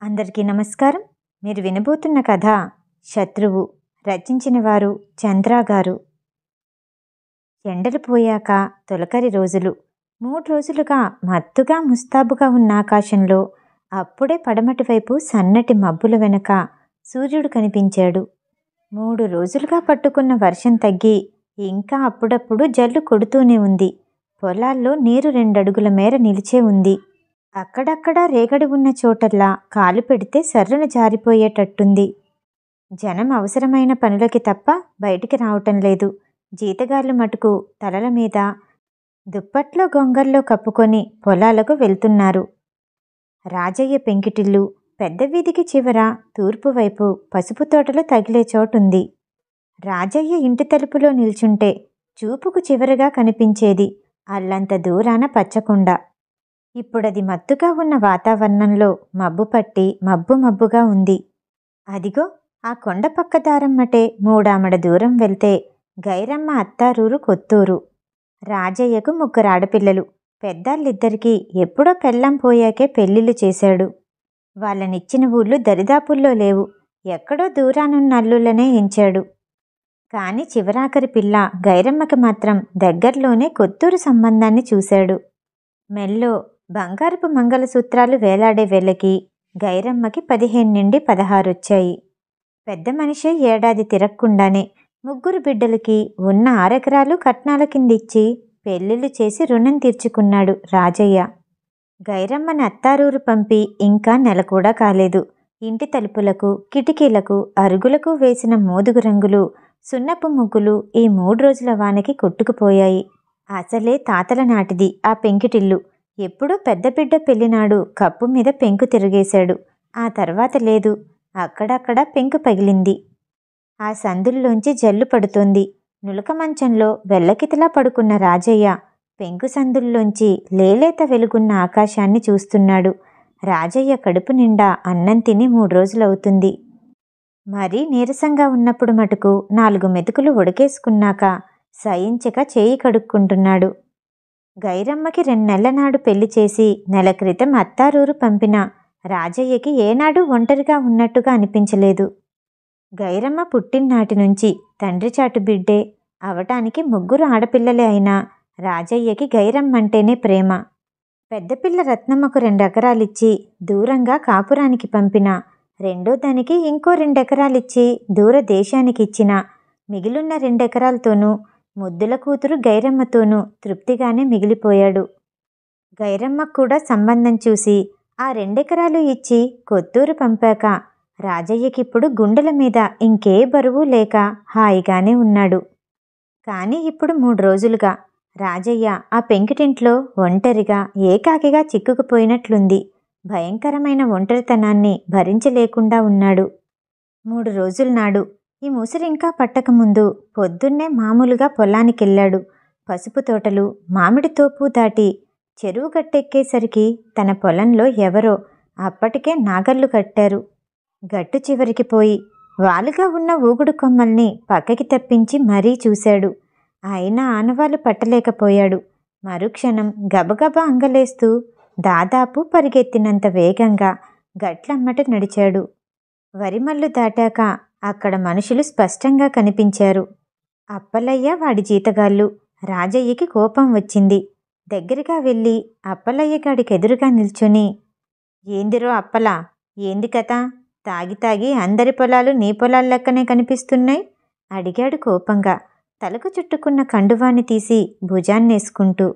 అందరికీ నమస్కారం. మీరు వినబోతున్న కథ శత్రువు. రచించిన వారు చంద్ర గారు. ఎండలు పోయాక తొలకరి రోజులు. 3 రోజులుగా మత్తుగా ముస్తాబుగా ఉన్న ఆకాశంలో అప్పుడే పడమటి వైపు సన్నటి మబ్బుల వెనక సూర్యుడు కనిపించాడు. 3 రోజులుగా పట్టుకున్న వర్షం తగ్గి ఇంకా అప్పుడప్పుడు జల్లు కొడుతూనే ఉంది. పొలాల్లో నీరు 2 అడుగుల మేర నిలిచే ఉంది. అక్కడక్కడా రేగడి ఉన్న చోటల్లా కాలు పెడితే సర్రున జారిపోయేటట్టుంది. జనం అవసరమైన పనులకి తప్ప బయటికి రావటం లేదు. జీతగాళ్ళు మటుకు తలల మీద దుప్పట్లో గొంగల్లో కప్పుకొని పొలాలకు వెళ్తున్నారు. రాజయ్య పెంకిటిల్లు పెద్ద వీధికి చివర తూర్పు వైపు పసుపు తోటలు తగిలే చోటుంది. రాజయ్య ఇంటి తలుపులో నిల్చుంటే చూపుకు చివరగా కనిపించేది అల్లంత దూరాన పచ్చకొండ. ఇప్పుడది మత్తుగా ఉన్న వాతావరణంలో మబ్బు పట్టి మబ్బుగా ఉంది. అదిగో ఆ కొండ పక్క దారమ్మటే 3 ఆమడ దూరం వెళ్తే గైరమ్మ అత్తారూరు కొత్తూరు. రాజయ్యకు 3 ఆడపిల్లలు. పెద్దాళ్ళిద్దరికీ ఎప్పుడో పెళ్ళాం పోయాకే పెళ్ళిళ్ళు చేశాడు. వాళ్ళనిచ్చిన ఊళ్ళు దరిదాపుల్లో లేవు. ఎక్కడో దూరానున్న అల్లుళ్ళనే ఎంచాడు. కాని చివరాఖరి పిల్ల గైరమ్మకి మాత్రం దగ్గర్లోనే కొత్తూరు సంబంధాన్ని చూశాడు. మెల్లో బంగారపు మంగళసూత్రాలు వేలాడే వేళకి గైరమ్మకి 15 నుండి 16 వచ్చాయి. పెద్ద మనిషి ఏడాది తిరక్కుండానే 3 బిడ్డలకి ఉన్న 6 ఎకరాలు కట్నాల కిందిచ్చి పెళ్ళిళ్ళు చేసి రుణం తీర్చుకున్నాడు రాజయ్య. గైరమ్మని అత్తారూరు పంపి ఇంకా నెల కూడా కాలేదు. ఇంటి తలుపులకు కిటికీలకు అరుగులకు వేసిన మోదుగు రంగులు సున్నపు ముగ్గులు ఈ 3 రోజుల వానకి కొట్టుకుపోయాయి. అసలే తాతల నాటిది ఆ పెంకిటిల్లు. ఎప్పుడో పెద్ద బిడ్డ పెళ్లినాడు కప్పు మీద పెంకు తిరిగేశాడు. ఆ తర్వాత లేదు. అక్కడక్కడ పెంకు పగిలింది. ఆ సందుల్లోంచి జల్లు పడుతోంది. నులక మంచంలో వెల్లకితలా పడుకున్న రాజయ్య పెంకు సందుల్లోంచి లేలేత వెలుగున్న ఆకాశాన్ని చూస్తున్నాడు. రాజయ్య కడుపు నిండా అన్నం తిని 3 రోజులవుతుంది. మరీ నీరసంగా ఉన్నప్పుడు మటుకు 4 మెతుకులు ఉడకేసుకున్నాక సయించక చేయి కడుక్కుంటున్నాడు. గైరమ్మకి 2 నెలల నాడు పెళ్లి చేసి నెల క్రితం అత్తారూరు పంపిన రాజయ్యకి ఏనాడు ఒంటరిగా ఉన్నట్టుగా అనిపించలేదు. గైరమ్మ పుట్టిననాటి నుంచి తండ్రి చాటు బిడ్డే అవటానికి 3 ఆడపిల్లలే అయినా రాజయ్యకి గైరమ్మంటేనే ప్రేమ. పెద్దపిల్ల రత్నమ్మకు 2 ఎకరాలిచ్చి దూరంగా కాపురానికి పంపిన, రెండో దానికి ఇంకో 2 ఎకరాలిచ్చి దూర దేశానికిచ్చిన మిగిలిన్న 2 ఎకరాలతోనూ ముద్దుల కూతురు గైరమ్మతోనూ తృప్తిగానే మిగిలిపోయాడు. గైరమ్మకు కూడా సంబంధం చూసి ఆ 2 ఎకరాలు ఇచ్చి కొత్తూరు పంపాక రాజయ్యకిప్పుడు గుండెల మీద ఇంకే బరువు లేక హాయిగానే ఉన్నాడు. కానీ ఇప్పుడు 3 రోజులుగా రాజయ్య ఆ పెంకిటింట్లో ఒంటరిగా ఏకాకిగా చిక్కుకుపోయినట్లుంది. భయంకరమైన ఒంటరితనాన్ని భరించలేకుండా ఉన్నాడు. 3 రోజుల నాడు ఈ ముసిరింకా పట్టకముందు పొద్దున్నే మామూలుగా పొలానికెళ్ళాడు. పసుపు తోటలు మామిడి తోపు దాటి చెరువు గట్టెక్కేసరికి తన పొలంలో ఎవరో అప్పటికే నాగళ్ళు కట్టారు. గట్టు చివరికి పోయి వాలుగా ఉన్న ఊగుడు కొమ్మల్ని పక్కకి తప్పించి మరీ చూశాడు. అయినా ఆనవాళ్ళు పట్టలేకపోయాడు. మరుక్షణం గబగబా అంగలేస్తూ దాదాపు పరిగెత్తినంత వేగంగా గట్లమ్మట నడిచాడు. వరిమల్లు దాటాక అక్కడ మనుషులు స్పష్టంగా కనిపించారు. అప్పలయ్య వాడి జీతగాళ్ళు. రాజయ్యకి కోపం వచ్చింది. దగ్గరగా వెళ్ళి అప్పలయ్యగాడికెదురుగా నిల్చుని, ఏందిరో అప్పలా, ఏంది కథ? తాగి తాగి అందరి పొలాలు నీ పొలాల లెక్కనే కనిపిస్తున్నాయి అడిగాడు కోపంగా తలకు చుట్టుకున్న కండువాన్ని తీసి భుజాన్నేసుకుంటూ.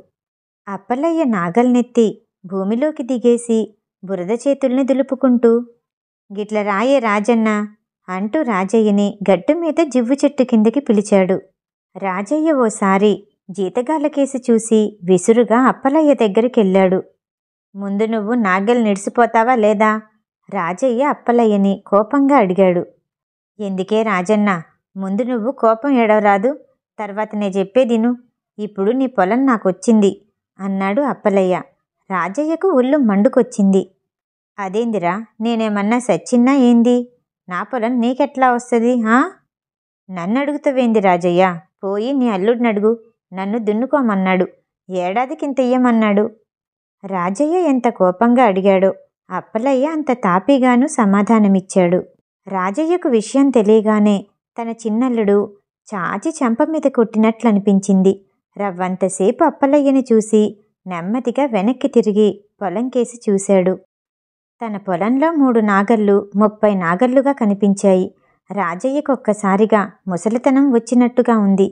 అప్పలయ్య నాగల్నెత్తి భూమిలోకి దిగేసి బురద చేతుల్ని దులుపుకుంటూ, గిట్ల రాయే రాజన్న అంటూ రాజయ్యని గట్టు మీద జివ్వు చెట్టు కిందకి పిలిచాడు. రాజయ్య ఓసారి జీతగాళ్ళకేసి చూసి విసురుగా అప్పలయ్య దగ్గరికెళ్ళాడు. ముందు నువ్వు నాగలి నిడిసిపోతావా లేదా? రాజయ్య అప్పలయ్యని కోపంగా అడిగాడు. ఎందుకే రాజన్న, ముందు నువ్వు కోపం ఎడవరాదు, తర్వాత నే చెప్పేదిను. ఇప్పుడు నీ పొలం నాకొచ్చింది అన్నాడు అప్పలయ్య. రాజయ్యకు ఒళ్ళు మండుకొచ్చింది. అదేందిరా, నేనేమన్నా సచ్చిన్నా ఏంది? నా పొలం నీకెట్లా వస్తుంది? నన్నడుగుతావేంది రాజయ్య? పోయి నీ అల్లుడినడుగు. నన్ను దున్నుకోమన్నాడు. ఏడాదికింత ఇయ్యమన్నాడు. రాజయ్య ఎంత కోపంగా అడిగాడో. అప్పలయ్య అంత తాపీగాను సమాధానమిచ్చాడు. రాజయ్యకు విషయం తెలియగానే తన చిన్నల్లుడు చాచి చెంప మీద కొట్టినట్లనిపించింది. రవ్వంతసేపు అప్పలయ్యని చూసి నెమ్మదిగా వెనక్కి తిరిగి పొలంకేసి చూశాడు. తన పొలంలో 3 నాగళ్ళు 30 నాగళ్ళుగా కనిపించాయి. రాజయ్యకొక్కసారిగా ముసలితనం వచ్చినట్టుగా ఉంది.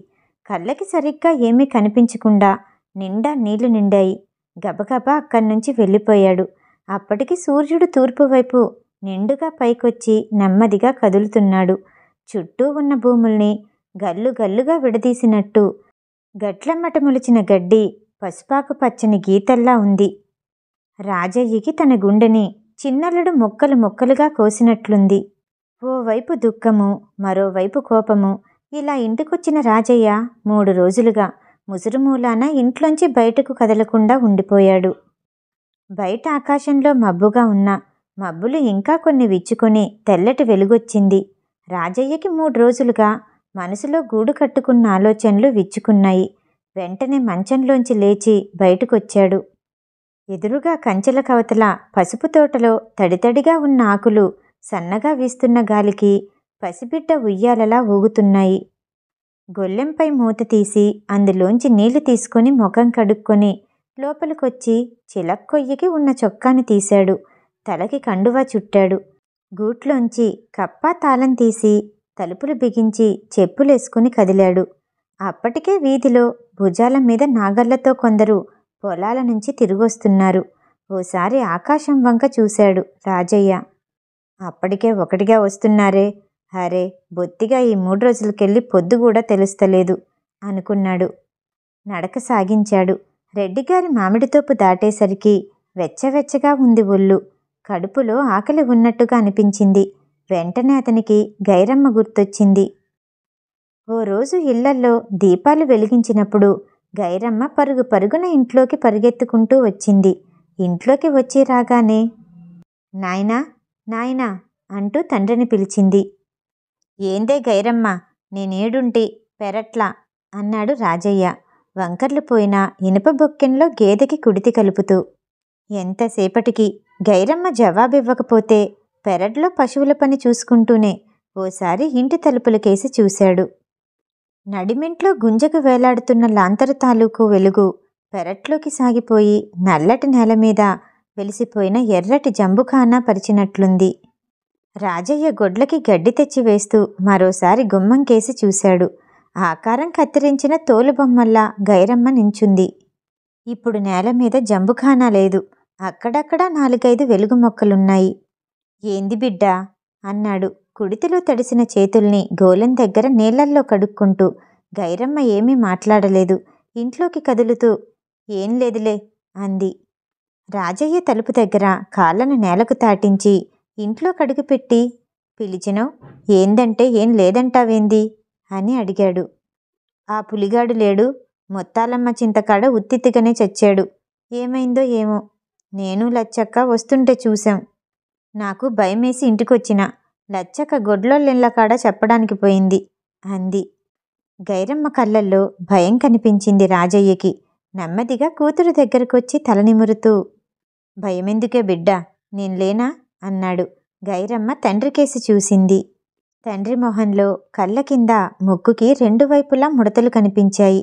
కళ్ళకి సరిగ్గా ఏమీ కనిపించకుండా నిండా నీళ్లు నిండాయి. గబగబా అక్కడ్నుంచి వెళ్ళిపోయాడు. అప్పటికి సూర్యుడు తూర్పువైపు నిండుగా పైకొచ్చి నెమ్మదిగా కదులుతున్నాడు. చుట్టూ ఉన్న భూముల్ని గల్లు గల్లుగా విడదీసినట్టు గట్లమ్మట మొలిచిన గడ్డి పసుపాకు పచ్చని గీతల్లా ఉంది. రాజయ్యకి తన గుండెని చిన్నల్లుడు ముక్కలు ముక్కలుగా కోసినట్లుంది. ఓవైపు దుఃఖము, మరోవైపు కోపము. ఇలా ఇంటికొచ్చిన రాజయ్య 3 రోజులుగా ముసురుమూలాన ఇంట్లోంచి బయటకు కదలకుండా ఉండిపోయాడు. బయట ఆకాశంలో మబ్బుగా ఉన్న మబ్బులు ఇంకా కొన్ని విచ్చుకొని తెల్లటి వెలుగొచ్చింది. రాజయ్యకి 3 రోజులుగా మనసులో గూడు కట్టుకున్న ఆలోచనలు విచ్చుకున్నాయి. వెంటనే మంచంలోంచి లేచి బయటకొచ్చాడు. ఎదురుగా కంచెల కవతల పసుపు తోటలో తడితడిగా ఉన్న ఆకులు సన్నగా వీస్తున్న గాలికి పసిబిడ్డ ఉయ్యాలలా ఊగుతున్నాయి. గొల్లెంపై మూత తీసి అందులోంచి నీళ్లు తీసుకొని ముఖం కడుక్కొని లోపలికొచ్చి చిలక్కొయ్యకి ఉన్న చొక్కాని తీశాడు. తలకి కండువా చుట్టాడు. గూట్లోంచి కప్పా తాళం తీసి తలుపులు బిగించి చెప్పులేసుకుని కదిలాడు. అప్పటికే వీధిలో భుజాల మీద నాగళ్లతో కొందరు పొలాల నుంచి తిరిగొస్తున్నారు. ఓసారి ఆకాశం వంక చూశాడు రాజయ్య. అప్పటికే ఒకటిగా వస్తున్నారే, అరే బొత్తిగా ఈ 3 రోజులకెళ్ళి పొద్దు కూడా తెలుస్తలేదు అనుకున్నాడు. నడక సాగించాడు. రెడ్డిగారి మామిడితోపు దాటేసరికి వెచ్చవెచ్చగా ఉంది ఒళ్ళు. కడుపులో ఆకలి ఉన్నట్టుగా అనిపించింది. వెంటనే అతనికి గైరమ్మ గుర్తొచ్చింది. ఓ రోజు ఇళ్లల్లో దీపాలు వెలిగించినప్పుడు గైరమ్మ పరుగు పరుగున ఇంట్లోకి పరిగెత్తుకుంటూ వచ్చింది. ఇంట్లోకి వచ్చి రాగానే నాయనా నాయనా అంటూ తండ్రిని పిలిచింది. ఏందే గైరమ్మ, నేనేడుంటి పెరట్లా అన్నాడు రాజయ్య వంకర్లు పోయిన ఇనుప బొక్కెంలో గేదెకి కుడితి కలుపుతూ. ఎంతసేపటికి గైరమ్మ జవాబివ్వకపోతే పెరట్లో పశువుల పని చూసుకుంటూనే ఓసారి ఇంటి తలుపులకేసి చూశాడు. నడిమింట్లో గుంజకు వేలాడుతున్న లాంతరు తాలూకు వెలుగు పెరట్లోకి సాగిపోయి నల్లటి నేల మీద వెలిసిపోయిన ఎర్రటి జంబుఖానా పరిచినట్లుంది. రాజయ్య గొడ్లకి గడ్డి తెచ్చి వేస్తూ మరోసారి గుమ్మంకేసి చూశాడు. ఆకారం కత్తిరించిన తోలుబొమ్మల్లా గైరమ్మ నించుంది. ఇప్పుడు నేల మీద జంబుఖానా లేదు. అక్కడక్కడ 4-5 వెలుగు మొక్కలున్నాయి. ఏంది బిడ్డా అన్నాడు కుడితిలో తడిసిన చేతుల్ని గోలెం దగ్గర నీళ్లల్లో కడుక్కుంటూ. గైరమ్మ ఏమీ మాట్లాడలేదు. ఇంట్లోకి కదులుతూ ఏం లేదులే అంది. రాజయ్య తలుపు దగ్గర కాళ్ళను నేలకు తాటించి ఇంట్లో కడుగుపెట్టి పిలిచినో ఏందంటే ఏం లేదంటావేంది అని అడిగాడు. ఆ పులిగాడు లేడు, మొత్తాలమ్మ చింతకాడ ఉత్తిత్తిగానే చచ్చాడు. ఏమైందో ఏమో, నేను లచ్చక్క వస్తుంటే చూశాం. నాకు భయమేసి ఇంటికొచ్చిన. లచ్చక్క గొడ్లోళ్ళిళ్ళ కాడ చెప్పడానికి పోయింది అంది. గైరమ్మ కళ్ళల్లో భయం కనిపించింది రాజయ్యకి. నెమ్మదిగా కూతురు దగ్గరకొచ్చి తల నిమురుతూ భయమెందుకే బిడ్డా, నేను లేనా అన్నాడు. గైరమ్మ తండ్రికేసి చూసింది. తండ్రి మొహంలో కళ్ళ కింద ముక్కుకి 2 వైపులా ముడతలు కనిపించాయి.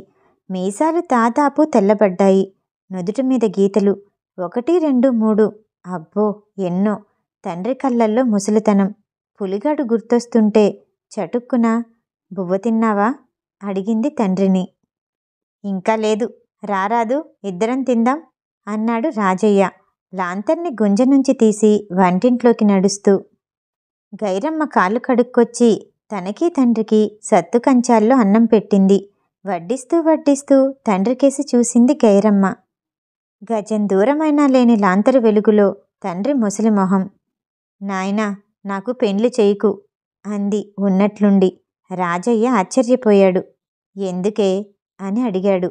మీసాలు దాదాపు తెల్లబడ్డాయి. నుదుటి మీద గీతలు 1, 2, 3 అబ్బో ఎన్నో. తండ్రి కళ్ళల్లో ముసలితనం. పులిగాడు గుర్తొస్తుంటే చటుక్కున బువ్వ తిన్నావా అడిగింది తండ్రిని. ఇంకా లేదు, రారాదు ఇద్దరం తిందాం అన్నాడు రాజయ్య లాంతర్ని గుంజ నుంచి తీసి వంటింట్లోకి నడుస్తూ. గైరమ్మ కాళ్ళు కడుక్కొచ్చి తనకి తండ్రికి సత్తు కంచాల్లో అన్నం పెట్టింది. వడ్డిస్తూ వడ్డిస్తూ తండ్రికేసి చూసింది గైరమ్మ. గజం దూరమైనా లేని లాంతరు వెలుగులో తండ్రి ముసలి మొహం. నాయనా, నాకు పెండ్లి చేయకు అంది ఉన్నట్లుండి. రాజయ్య ఆశ్చర్యపోయాడు. ఎందుకే అని అడిగాడు.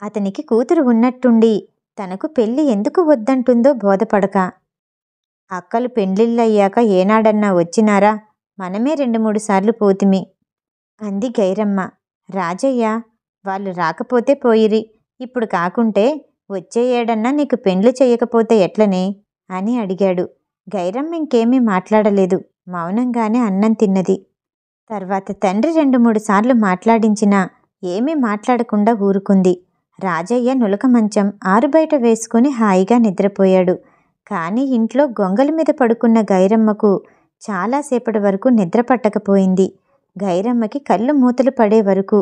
అతనికి కూతురు ఉన్నట్టుండి తనకు పెళ్లి ఎందుకు వద్దంటుందో బోధపడక. అక్కలు పెండ్లిళ్ళయ్యాక ఏనాడన్నా వచ్చినారా? మనమే 2-3 సార్లు పోతిమి అంది గైరమ్మ. రాజయ్య, వాళ్ళు రాకపోతే పోయిరి, ఇప్పుడు కాకుంటే వచ్చే ఏడన్నా నీకు పెండ్లి చెయ్యకపోతే ఎట్లనే అని అడిగాడు. గైరమ్మ ఇంకేమీ మాట్లాడలేదు. మౌనంగానే అన్నం తిన్నది. తర్వాత తండ్రి 2-3 సార్లు మాట్లాడించినా ఏమీ మాట్లాడకుండా ఊరుకుంది. రాజయ్య నులక మంచం ఆరుబయట వేసుకుని హాయిగా నిద్రపోయాడు. కానీ ఇంట్లో గొంగల మీద పడుకున్న గైరమ్మకు చాలాసేపటి వరకు నిద్ర పట్టకపోయింది. గైరమ్మకి కళ్ళు మూతలు పడే వరకు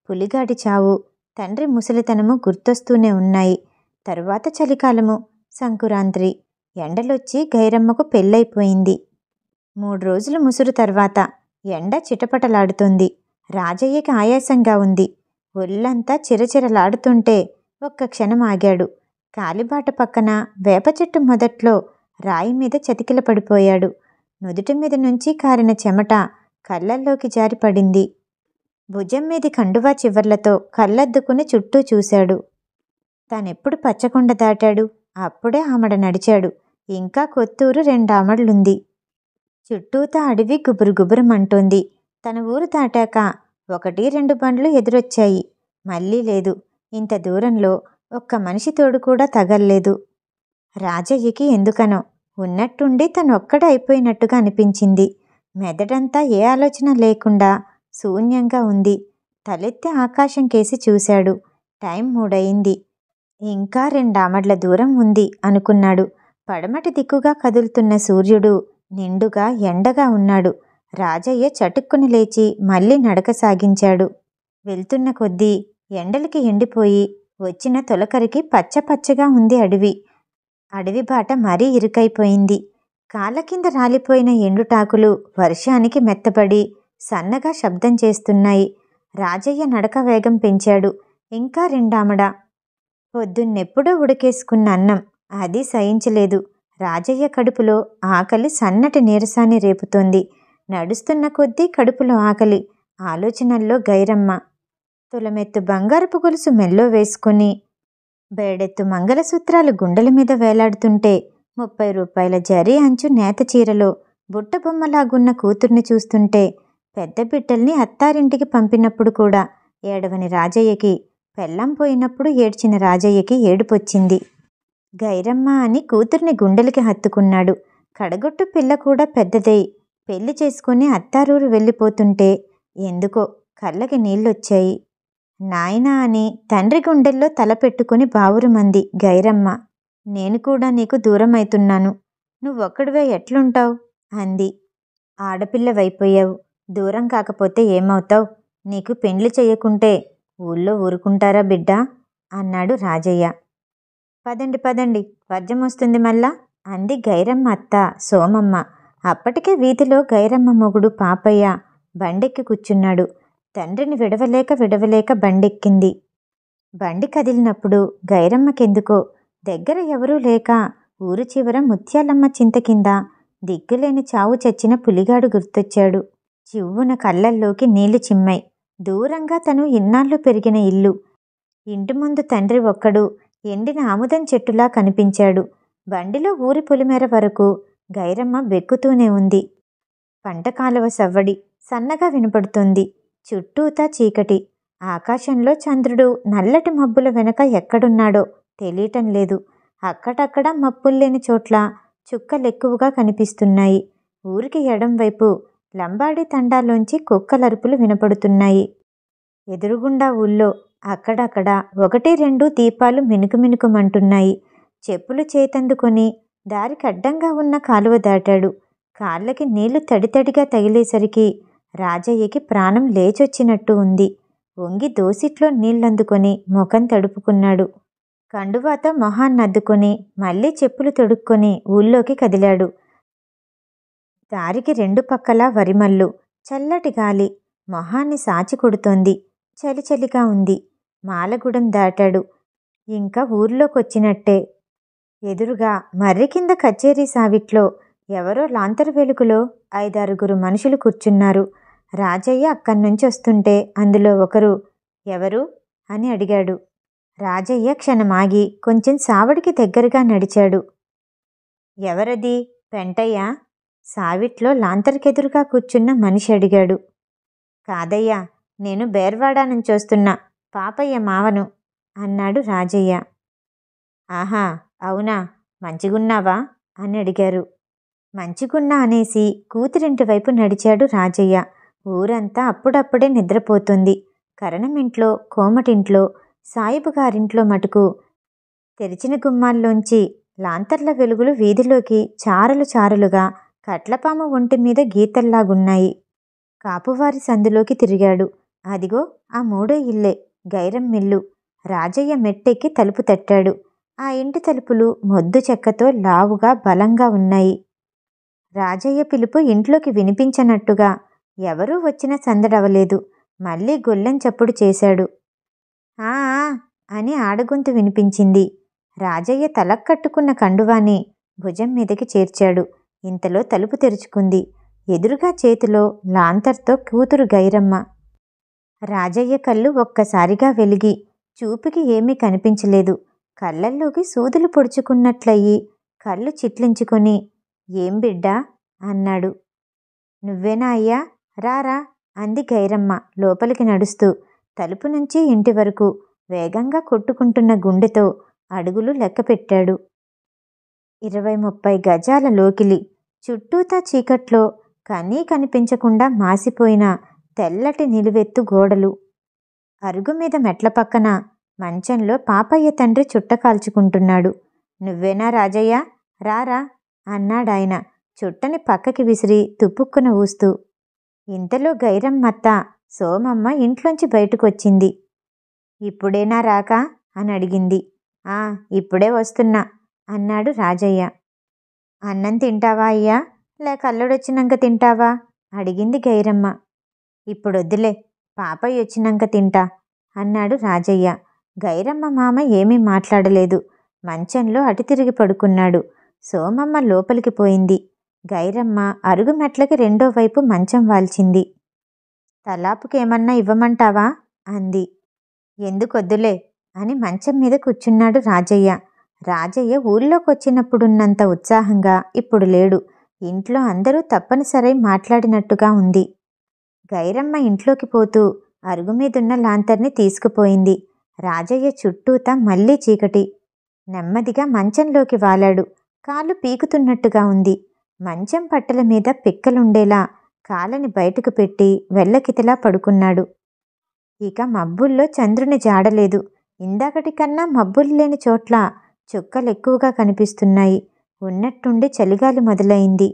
పులిగాడి చావు, తండ్రి ముసలితనము గుర్తొస్తూనే ఉన్నాయి. తరువాత చలికాలము, సంకురాంత్రి, ఎండలొచ్చి గైరమ్మకు పెళ్ళైపోయింది. 3 రోజులు ముసురు తర్వాత ఎండ చిటపటలాడుతుంది. రాజయ్యకి ఆయాసంగా ఉంది. ఒళ్ళంతా చిరచిరలాడుతుంటే ఒక్క క్షణం ఆగాడు. కాలిబాట పక్కన వేప చెట్టు మొదట్లో రాయి మీద చతికిల పడిపోయాడు. నుదుటి మీద నుంచి కారిన చెమట కళ్ళల్లోకి జారిపడింది. భుజం మీది కండువా చివర్లతో కళ్ళద్దుకుని చుట్టూ చూశాడు. తానెప్పుడు పచ్చకొండ దాటాడు? అప్పుడే ఆమడ నడిచాడు. ఇంకా కొత్తూరు 2 ఆమడలుంది. చుట్టూతా అడవి గుబురు గుబురమంటోంది. తన ఊరు దాటాక 1-2 బండ్లు ఎదురొచ్చాయి. మళ్ళీ లేదు. ఇంత దూరంలో ఒక్క మనిషి తోడు కూడా తగల్లేదు. రాజయ్యకి ఎందుకనో ఉన్నట్టుండి తనొక్కడే అయిపోయినట్టుగా అనిపించింది. మెదడంతా ఏ ఆలోచన లేకుండా శూన్యంగా ఉంది. తలెత్తి ఆకాశం కేసి చూశాడు. టైం 3 అయింది. ఇంకా 2 ఆమడ్ల దూరం ఉంది అనుకున్నాడు. పడమటి దిక్కుగా కదులుతున్న సూర్యుడు నిండుగా ఎండగా ఉన్నాడు. రాజయ్య చటుక్కున లేచి మళ్ళీ నడక సాగించాడు. వెళ్తున్న కొద్దీ ఎండలకి ఎండిపోయి వచ్చిన తొలకరికి పచ్చపచ్చగా ఉంది అడవి. అడవి బాట మరీ ఇరుకైపోయింది. కాళ్ళ కింద రాలిపోయిన ఎండుటాకులు వర్షానికి మెత్తబడి సన్నగా శబ్దం చేస్తున్నాయి. రాజయ్య నడక వేగం పెంచాడు. ఇంకా 2 ఆమడ. పొద్దున్నెప్పుడో ఉడకేసుకున్న అన్నం, అది సహించలేదు. రాజయ్య కడుపులో ఆకలి సన్నటి నీరసాన్ని రేపుతోంది. నడుస్తున్న కొద్దీ కడుపులో ఆకలి, ఆలోచనల్లో గైరమ్మ. తులమెత్తు బంగారపు గొలుసు మెల్లో వేసుకుని బేడెత్తు మంగళసూత్రాలు గుండెల మీద వేలాడుతుంటే 30 రూపాయల జరీ అంచు నేత చీరలో బుట్టబొమ్మలాగున్న కూతుర్ని చూస్తుంటే, పెద్ద బిడ్డల్ని అత్తారింటికి పంపినప్పుడు కూడా ఏడవని రాజయ్యకి, పెళ్ళాం పోయినప్పుడు ఏడ్చిన రాజయ్యకి ఏడుపొచ్చింది. గైరమ్మ అని కూతుర్ని గుండెలకి హత్తుకున్నాడు. కడగొట్టు పిల్ల కూడా పెద్దదై పెళ్లి చేసుకుని అత్తారూరు వెళ్ళిపోతుంటే ఎందుకో కళ్ళకి నీళ్ళొచ్చాయి. నాయనా అని తండ్రి గుండెల్లో తల పెట్టుకుని బావురుమంది గైరమ్మ. నేను కూడా నీకు దూరమైతున్నాను. నువ్వొక్కడివే ఎట్లుంటావు అంది. ఆడపిల్లవైపోయావు. దూరం కాకపోతే ఏమవుతావు? నీకు పెండ్లి చెయ్యకుంటే ఊళ్ళో ఊరుకుంటారా బిడ్డా అన్నాడు రాజయ్య. పదండి పదండి, వర్జమొస్తుంది మళ్ళా అంది గైరమ్మ అత్త సోమమ్మ. అప్పటికే వీధిలో గైరమ్మ మొగుడు పాపయ్య బండెక్కి కూర్చున్నాడు. తండ్రిని విడవలేక బండెక్కింది. బండి కదిలినప్పుడు గైరమ్మకెందుకో దగ్గర ఎవరూ లేక ఊరు చివర ముత్యాలమ్మ చింత కింద దిక్కులేని చావు చచ్చిన పులిగాడు గుర్తొచ్చాడు. చివ్వున కళ్ళల్లోకి నీళ్లు చిమ్మాయి. దూరంగా తను ఇన్నాళ్ళు పెరిగిన ఇల్లు, ఇంటి ముందు తండ్రి ఒక్కడు ఎండిన ఆముదం చెట్టులా కనిపించాడు. బండిలో ఊరి పొలిమేర వరకు గైరమ్మ బెక్కుతూనే ఉంది. పంట కాలువ సవ్వడి సన్నగా వినపడుతోంది. చుట్టూతా చీకటి. ఆకాశంలో చంద్రుడు నల్లటి మబ్బుల వెనక ఎక్కడున్నాడో తెలియటం లేదు. అక్కడక్కడ మబ్బుల్లేని చోట్ల చుక్కలెక్కువగా కనిపిస్తున్నాయి. ఊరికి ఎడంవైపు లంబాడి తండాలోంచి కుక్కలరుపులు వినపడుతున్నాయి. ఎదురుగుండా ఊళ్ళో అక్కడక్కడ 1-2 దీపాలు మినుకుమినుకుమంటున్నాయి. చెప్పులు చేతందుకొని దారికి అడ్డంగా ఉన్న కాలువ దాటాడు. కాళ్ళకి నీళ్లు తడితడిగా తగిలేసరికి రాజయ్యకి ప్రాణం లేచొచ్చినట్టు ఉంది. వంగి దోసిట్లో నీళ్లందుకొని ముఖం తడుపుకున్నాడు. కండువాతో మొహాన్నద్దుకొని మళ్ళీ చెప్పులు తొడుక్కొని ఊళ్ళోకి కదిలాడు. దారికి 2 పక్కలా వరిమల్లు. చల్లటి గాలి మొహాన్ని సాచి కొడుతోంది. చలిచలిగా ఉంది. మాలగూడెం దాటాడు. ఇంకా ఊర్లోకొచ్చినట్టే. ఎదురుగా మర్రి కింద కచేరీ సావిట్లో ఎవరో లాంతరు వెలుగులో 5-6 మనుషులు కూర్చున్నారు. రాజయ్య అక్కడ్నుంచి వస్తుంటే అందులో ఒకరు ఎవరు అని అడిగాడు. రాజయ్య క్షణమాగి కొంచెం సావడికి దగ్గరగా నడిచాడు. ఎవరది? పెంటయ్యా? సావిట్లో లాంతరికెదురుగా కూర్చున్న మనిషి అడిగాడు. కాదయ్యా, నేను బేర్వాడ నుంచి వస్తున్నా పాపయ్య మావను అన్నాడు రాజయ్య. ఆహా, అవునా, మంచిగున్నావా అని అడిగారు. మంచిగున్నా అనేసి కూతురింటి వైపు నడిచాడు రాజయ్య. ఊరంతా అప్పుడప్పుడే నిద్రపోతుంది. కరణమింట్లో, కోమటింట్లో, సాయిబు గారింట్లో మటుకు తెరిచిన గుమ్మాల్లోంచి లాంతర్ల వెలుగులు వీధిలోకి చారలు చారలుగా కట్లపాము ఒంటి మీద గీతల్లాగున్నాయి. కాపువారి సందులోకి తిరిగాడు. అదిగో ఆ మూడో ఇల్లే, గైరం మిల్లు. రాజయ్య మెట్టెక్కి తలుపు తట్టాడు. ఆ ఇంటి తలుపులు మొద్దు చెక్కతో లావుగా బలంగా ఉన్నాయి. రాజయ్య పిలుపు ఇంట్లోకి వినిపించనట్టుగా ఎవరూ వచ్చినా సందడవలేదు. మళ్ళీ గొల్లెం చప్పుడు చేశాడు. ఆ అని ఆడగొంతు వినిపించింది. రాజయ్య తలక్కట్టుకున్న కండువాని భుజం మీదకి చేర్చాడు. ఇంతలో తలుపు తెరుచుకుంది. ఎదురుగా చేతిలో లాంతర్తో కూతురు గైరమ్మ. రాజయ్య కళ్ళు ఒక్కసారిగా వెలిగి చూపుకి ఏమీ కనిపించలేదు. కళ్ళల్లోకి సూదులు పొడుచుకున్నట్లయి కళ్ళు చిట్లించుకొని, ఏం బిడ్డా అన్నాడు. నువ్వేనా అయ్యా, రారా అంది గైరమ్మ లోపలికి నడుస్తూ. తలుపు నుంచి ఇంటి వరకు వేగంగా కొట్టుకుంటున్న గుండెతో అడుగులు లెక్క పెట్టాడు. 20-30 గజాల లోకిలి. చుట్టూతా చీకట్లో కనీ కనిపించకుండా మాసిపోయిన తెల్లటి నిలువెత్తు గోడలు. అరుగుమీద మెట్ల పక్కన మంచంలో పాపయ్య తండ్రి చుట్ట కాల్చుకుంటున్నాడు. నువ్వేనా రాజయ్య, రారా అన్నాడాయన చుట్టని పక్కకి విసిరి తుపుక్కున ఊస్తూ. ఇంతలో గైరమ్మత్త సోమమ్మ ఇంట్లోంచి బయటకొచ్చింది. ఇప్పుడేనా రాక అని అడిగింది. ఇప్పుడే వస్తున్నా అన్నాడు రాజయ్య. అన్నం తింటావా అయ్యా, లేక అల్లుడొచ్చినాక తింటావా అడిగింది గైరమ్మ. ఇప్పుడొద్దులే, పాపయ్య వచ్చినాక తింటా అన్నాడు రాజయ్య. గైరమ్మ మామ ఏమీ మాట్లాడలేదు. మంచంలో అటు తిరిగి పడుకున్నాడు. సోమమ్మ లోపలికి పోయింది. గైరమ్మ అరుగు మెట్లకి రెండో వైపు మంచం వాల్చింది. తలాపుకేమన్నా ఇవ్వమంటావా అంది. ఎందుకొద్దులే అని మంచం మీద కూర్చున్నాడు రాజయ్య. రాజయ్య ఊళ్ళోకొచ్చినప్పుడున్నంత ఉత్సాహంగా ఇప్పుడు లేడు. ఇంట్లో అందరూ తప్పనిసరై మాట్లాడినట్టుగా ఉంది. గైరమ్మ ఇంట్లోకి పోతూ అరుగుమీదున్న లాంతర్ని తీసుకుపోయింది. రాజయ్య చుట్టూతా మళ్ళీ చీకటి. నెమ్మదిగా మంచంలోకి వాలాడు. కాలు పీకుతున్నట్టుగా ఉంది. మంచం పట్టల మీద పిక్కలుండేలా కాలని బయటకు పెట్టి వెల్లకితలా పడుకున్నాడు. ఇక మబ్బుల్లో చంద్రుని జాడలేదు. ఇందాకటి కన్నా మబ్బులు లేని చోట్ల చుక్కలెక్కువగా కనిపిస్తున్నాయి. ఉన్నట్టుండి చలిగాలి మొదలైంది.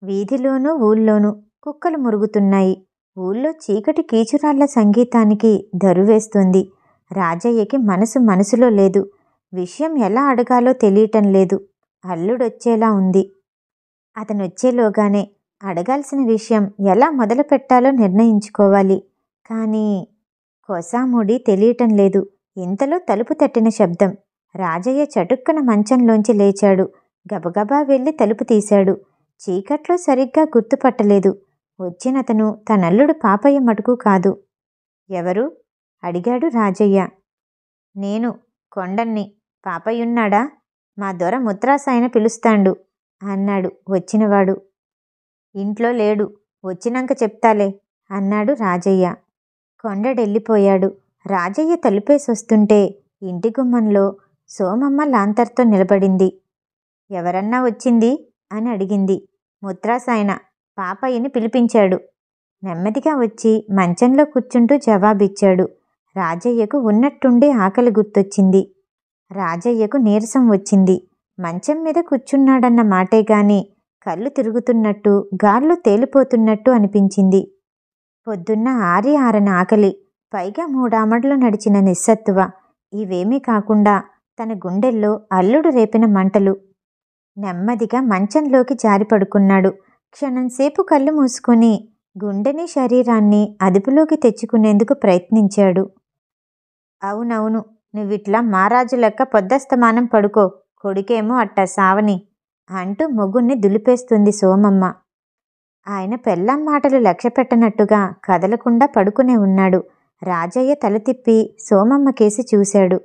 వీధిలోనూ ఊళ్ళోనూ కుక్కలు మురుగుతున్నాయి. ఊళ్ళో చీకటి కీచురాళ్ల సంగీతానికి దరువేస్తుంది. రాజయ్యకి మనసులో లేదు. విషయం ఎలా అడగాలో తెలియటం లేదు. అల్లుడొచ్చేలా ఉంది. అతనొచ్చేలోగానే అడగాల్సిన విషయం ఎలా మొదలు పెట్టాలో నిర్ణయించుకోవాలి. కానీ కొసాముడి తెలియటం లేదు. ఇంతలో తలుపు తట్టిన శబ్దం. రాజయ్య చటుక్కన మంచంలోంచి లేచాడు. గబగబా వెళ్ళి తలుపు తీశాడు. చీకట్లో సరిగ్గా గుర్తుపట్టలేదు. వచ్చినతను తనల్లుడు పాపయ్య మటుకు కాదు. ఎవరు అడిగాడు రాజయ్య. నేను కొండన్ని. పాపయ్యున్నాడా? మా దొర ముత్రాసాయన పిలుస్తాండు అన్నాడు వచ్చినవాడు. ఇంట్లో లేడు, వచ్చినాక చెప్తాలే అన్నాడు రాజయ్య. కొండడెళ్ళిపోయాడు. రాజయ్య తలుపేసొస్తుంటే ఇంటి గుమ్మంలో సోమమ్మ లాంతర్తో నిలబడింది. ఎవరన్నా వచ్చింది అని అడిగింది. ముత్రాసాయన పాపయ్యని పిలిపించాడు. నెమ్మదిగా వచ్చి మంచంలో కూర్చుంటూ జవాబిచ్చాడు. రాజయ్యకు ఉన్నట్టుండి ఆకలి గుర్తొచ్చింది. రాజయ్యకు నీరసం వచ్చింది. మంచం మీద కూర్చున్నాడన్న మాటే గాని కళ్ళు తిరుగుతున్నట్టు, గాల్లో తేలిపోతున్నట్టు అనిపించింది. పొద్దున్న ఆరన ఆకలి, పైగా 3 ఆమడలు నడిచిన నిస్సత్తువ. ఇవేమీ కాకుండా తన గుండెల్లో అల్లుడు రేపిన మంటలు. నెమ్మదిగా మంచంలోకి జారి పడుకున్నాడు. క్షణంసేపు కళ్ళు మూసుకొని గుండెని శరీరాన్ని అదుపులోకి తెచ్చుకునేందుకు ప్రయత్నించాడు. అవునవును, నువ్విట్లా మారాజు లెక్క పొద్దస్తమానం పడుకో, కొడుకేమో అట్టా సావని అంటూ మొగుణ్ణి దులిపేస్తుంది సోమమ్మ. ఆయన పెళ్ళాం మాటలు లక్ష్యపెట్టనట్టుగా కదలకుండా పడుకునే ఉన్నాడు. రాజయ్య తల తిప్పి సోమమ్మ కేసి చూశాడు.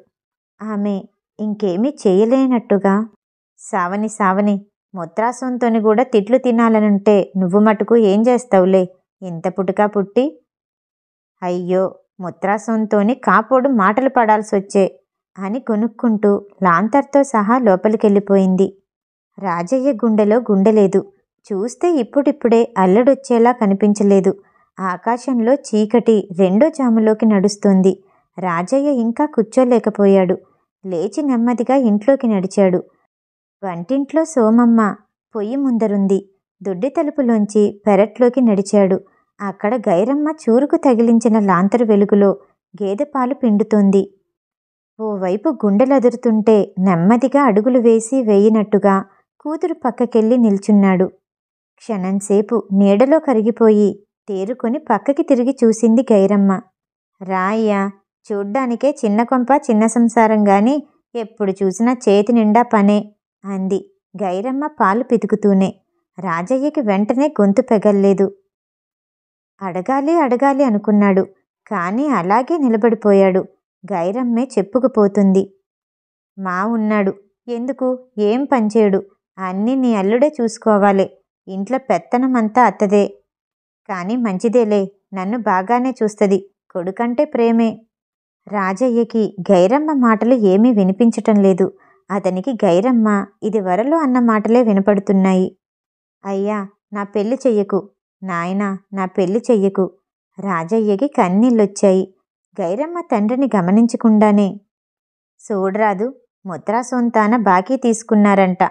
ఆమె ఇంకేమీ చేయలేనట్టుగా, సావని ముత్రాసంతోని కూడా తిట్లు తినాలనుంటే నువ్వు మటుకు ఏం చేస్తావులే, ఇంత పుట్టుక పుట్టి. అయ్యో, ముత్రాసంతోని కాపోడు మాటలు పడాల్సొచ్చే అని కొనుక్కుంటూ లాంతర్తో సహా లోపలికెళ్ళిపోయింది. రాజయ్య గుండెలో గుండెలేదు. చూస్తే ఇప్పుడిప్పుడే అల్లడొచ్చేలా కనిపించలేదు. ఆకాశంలో చీకటి రెండో జాములోకి నడుస్తోంది. రాజయ్య ఇంకా కూర్చోలేకపోయాడు. లేచి నెమ్మదిగా ఇంట్లోకి నడిచాడు. వంటింట్లో సోమమ్మ పొయ్యి ముందరుంది. దొడ్డి తలుపులోంచి పెరట్లోకి నడిచాడు. అక్కడ గైరమ్మ చూరుకు తగిలించిన లాంతరు వెలుగులో గేదె పాలు పిండుతోంది. ఓవైపు గుండెలదురుతుంటే నెమ్మదిగా అడుగులు వేసి వేయినట్టుగా కూతురు పక్కకెళ్ళి నిల్చున్నాడు. క్షణంసేపు నీడలో కరిగిపోయి తేరుకొని పక్కకి తిరిగి చూసింది గైరమ్మ. రాయ్యా, చూడ్డానికే చిన్న కొంప చిన్న సంసారం గాని ఎప్పుడు చూసినా చేతి నిండా పనే అంది గైరమ్మ పాలు పితుకుతూనే. రాజయ్యకి వెంటనే గొంతు పెగల్లేదు. అడగాలి అడగాలి అనుకున్నాడు. కానీ అలాగే నిలబడిపోయాడు. గైరమ్మే చెప్పుకుపోతుంది. మా ఉన్నాడు, ఎందుకు ఏం పనిచేయడు, అన్నీ నీ అల్లుడే చూసుకోవాలే, ఇంట్లో పెత్తనమంతా అత్తదే. కానీ మంచిదేలే, నన్ను బాగానే చూస్తుంది, కొడుకంటే ప్రేమే. రాజయ్యకి గైరమ్మ మాటలు ఏమీ వినిపించటం లేదు. అతనికి గైరమ్మ ఇదివరలో అన్న మాటలే వినపడుతున్నాయి. అయ్యా, నా పెళ్లి చెయ్యకు, నాయనా నా పెళ్లి చెయ్యకు. రాజయ్యకి కన్నీళ్ళొచ్చాయి. గైరమ్మ తండ్రిని గమనించకుండానే, చూడరాదు, ముద్రా సొంతాన బాకీ తీసుకున్నారంట.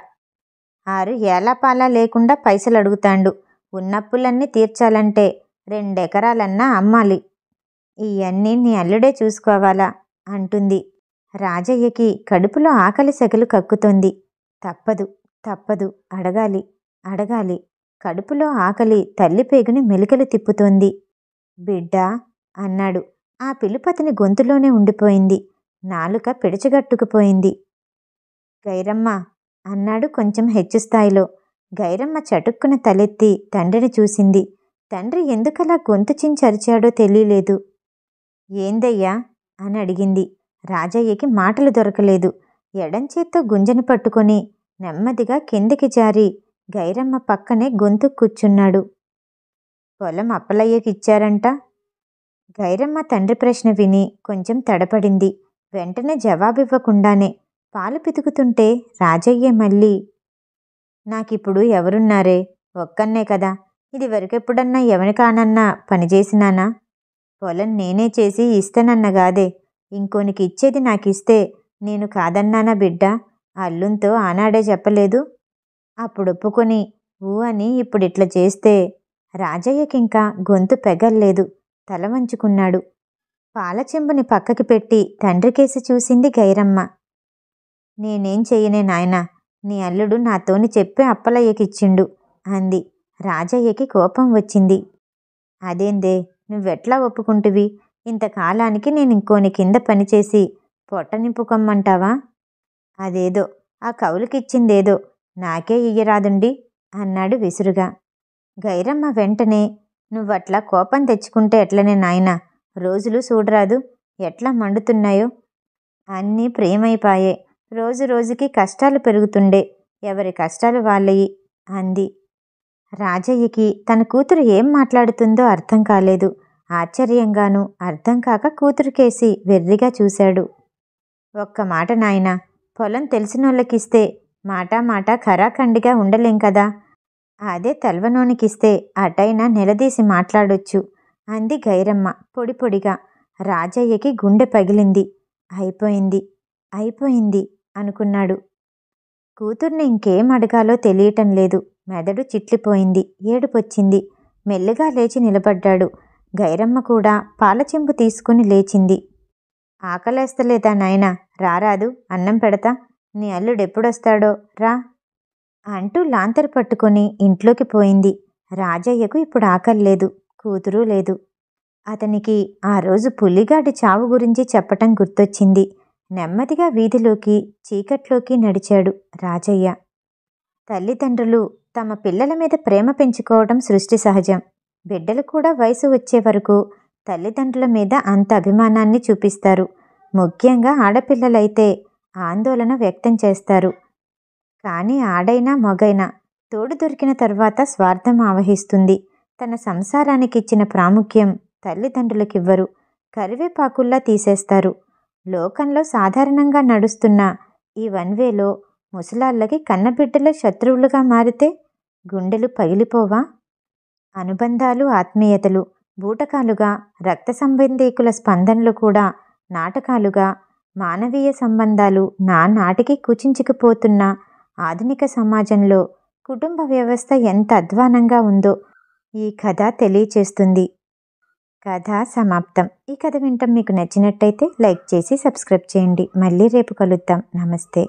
6 ఏలాపాలా లేకుండా పైసలు అడుగుతాండు. ఉన్నప్పులన్నీ తీర్చాలంటే 2 ఎకరాలన్నా అమ్మాలి. ఇవన్నీ నీ అల్లుడే చూసుకోవాలా అంటుంది. రాజయ్యకి కడుపులో ఆకలి సెగలు కక్కుతోంది. తప్పదు తప్పదు, అడగాలి అడగాలి. కడుపులో ఆకలి తల్లి పేగుని మెలికలు తిప్పుతోంది. బిడ్డా అన్నాడు. ఆ పిలుపు అతని గొంతులోనే ఉండిపోయింది. నాలుక పిడిచిగట్టుకుపోయింది. గైరమ్మ అన్నాడు కొంచెం హెచ్చుస్థాయిలో. గైరమ్మ చటుక్కున తలెత్తి తండ్రిని చూసింది. తండ్రి ఎందుకలా గొంతు చించరిచాడో తెలియలేదు. ఏందయ్యా అని అడిగింది. రాజయ్యకి మాటలు దొరకలేదు. ఎడంచేత్తో గుంజని పట్టుకొని నెమ్మదిగా కిందికి జారి గైరమ్మ పక్కనే గొంతు కూర్చున్నాడు. పొలం అప్పలయ్యకి ఇచ్చారంట. గైరమ్మ తండ్రి ప్రశ్న విని కొంచెం తడపడింది. వెంటనే జవాబివ్వకుండానే పాలు పితుకుతుంటే రాజయ్య మళ్ళీ, నాకిప్పుడు ఎవరున్నారే, ఒక్కన్నే కదా, ఇది వరకెప్పుడన్నా ఎవరికానన్నా పనిచేసినానా? పొలం నేనే చేసి ఇస్తానన్నగాదే, ఇంకోనికి ఇచ్చేది నాకిస్తే నేను కాదన్నానా బిడ్డ? అల్లుంతో ఆనాడే చెప్పలేదు. అప్పుడు ఒప్పుకొని ఊ అని ఇప్పుడిట్లా చేస్తే. రాజయ్యకింకా గొంతు పెగల్లేదు. తల వంచుకున్నాడు. పాల చెంబుని పక్కకి పెట్టి తండ్రికేసి చూసింది గైరమ్మ. నేనేం చెయ్యనే నాయనా, నీ అల్లుడు నాతోని చెప్పి అప్పలయ్యకిచ్చిండు అంది. రాజయ్యకి కోపం వచ్చింది. అదేందే, నువ్వెట్లా ఒప్పుకుంటువి? ఇంతకాలానికి నేను ఇంకోని కింద పనిచేసి పొట్ట నింపుకొమ్మంటావా? అదేదో ఆ కౌలుకిచ్చిందేదో నాకే ఇయ్యరాదుండి అన్నాడు విసురుగా. గైరమ్మ వెంటనే, నువ్వట్లా కోపం తెచ్చుకుంటే ఎట్లనే నాయనా, రోజులు చూడరాదు ఎట్లా మండుతున్నాయో. అన్నీ ప్రేమైపాయే, రోజు రోజుకి కష్టాలు పెరుగుతుండే, ఎవరి కష్టాలు వాళ్ళయి అంది. రాజయ్యకి తన కూతురు ఏం మాట్లాడుతుందో అర్థం కాలేదు. ఆశ్చర్యంగానూ అర్థం కాక కూతురుకేసి వెర్రిగా చూశాడు. ఒక్క మాట నాయనా, పొలం తెలిసినోళ్ళకిస్తే మాటా మాట ఖరాఖండిగా ఉండలేం కదా, అదే తెల్వనోనికిస్తే అటైనా నిలదీసి మాట్లాడొచ్చు అంది గైరమ్మ పొడి పొడిగా. రాజయ్యకి గుండె పగిలింది. అయిపోయింది అయిపోయింది అనుకున్నాడు. కూతుర్ని ఇంకేం అడగాలో తెలియటం లేదు. మెదడు చిట్లిపోయింది. ఏడుపొచ్చింది. మెల్లిగా లేచి నిలబడ్డాడు. గైరమ్మ కూడా పాలచెంబు తీసుకుని లేచింది. ఆకలేస్తలేదా నాయనా, రారాదు, అన్నం పెడతా, నీ అల్లుడెప్పుడొస్తాడో రా అంటూ లాంతరు పట్టుకొని ఇంట్లోకి పోయింది. రాజయ్యకు ఇప్పుడు ఆకల్లేదు, కూతురు లేదు. అతనికి ఆ రోజు పులిగాడి చావు గురించి చెప్పటం గుర్తొచ్చింది. నెమ్మదిగా వీధిలోకి చీకట్లోకి నడిచాడు రాజయ్య. తల్లిదండ్రులు తమ పిల్లల మీద ప్రేమ పెంచుకోవడం సృష్టి సహజం. బిడ్డలు కూడా వయసు వచ్చే వరకు తల్లిదండ్రుల మీద అంత అభిమానాన్ని చూపిస్తారు. ముఖ్యంగా ఆడపిల్లలైతే ఆందోళన వ్యక్తం చేస్తారు. కానీ ఆడైనా మొగైనా తోడు దొరికిన తర్వాత స్వార్థం ఆవహిస్తుంది. తన సంసారానికి ఇచ్చిన ప్రాముఖ్యం తల్లిదండ్రులకివ్వరు. కరివేపాకుల్లా తీసేస్తారు. లోకంలో సాధారణంగా నడుస్తున్న ఈ వన్వేలో ముసలాళ్ళకి కన్నబిడ్డల శత్రువులుగా మారితే గుండెలు పగిలిపోవా? అనుబంధాలు, ఆత్మీయతలు బూటకాలుగా, రక్త సంబంధీకుల స్పందనలు కూడా నాటకాలుగా, మానవీయ సంబంధాలు నాటికి కుచించుకుపోతున్న ఆధునిక సమాజంలో కుటుంబ వ్యవస్థ ఎంత అధ్వానంగా ఉందో ఈ కథ తెలియచేస్తుంది. కథ సమాప్తం. ఈ కథ వినటం మీకు నచ్చినట్టయితే లైక్ చేసి సబ్స్క్రైబ్ చేయండి. మళ్ళీ రేపు కలుద్దాం. నమస్తే.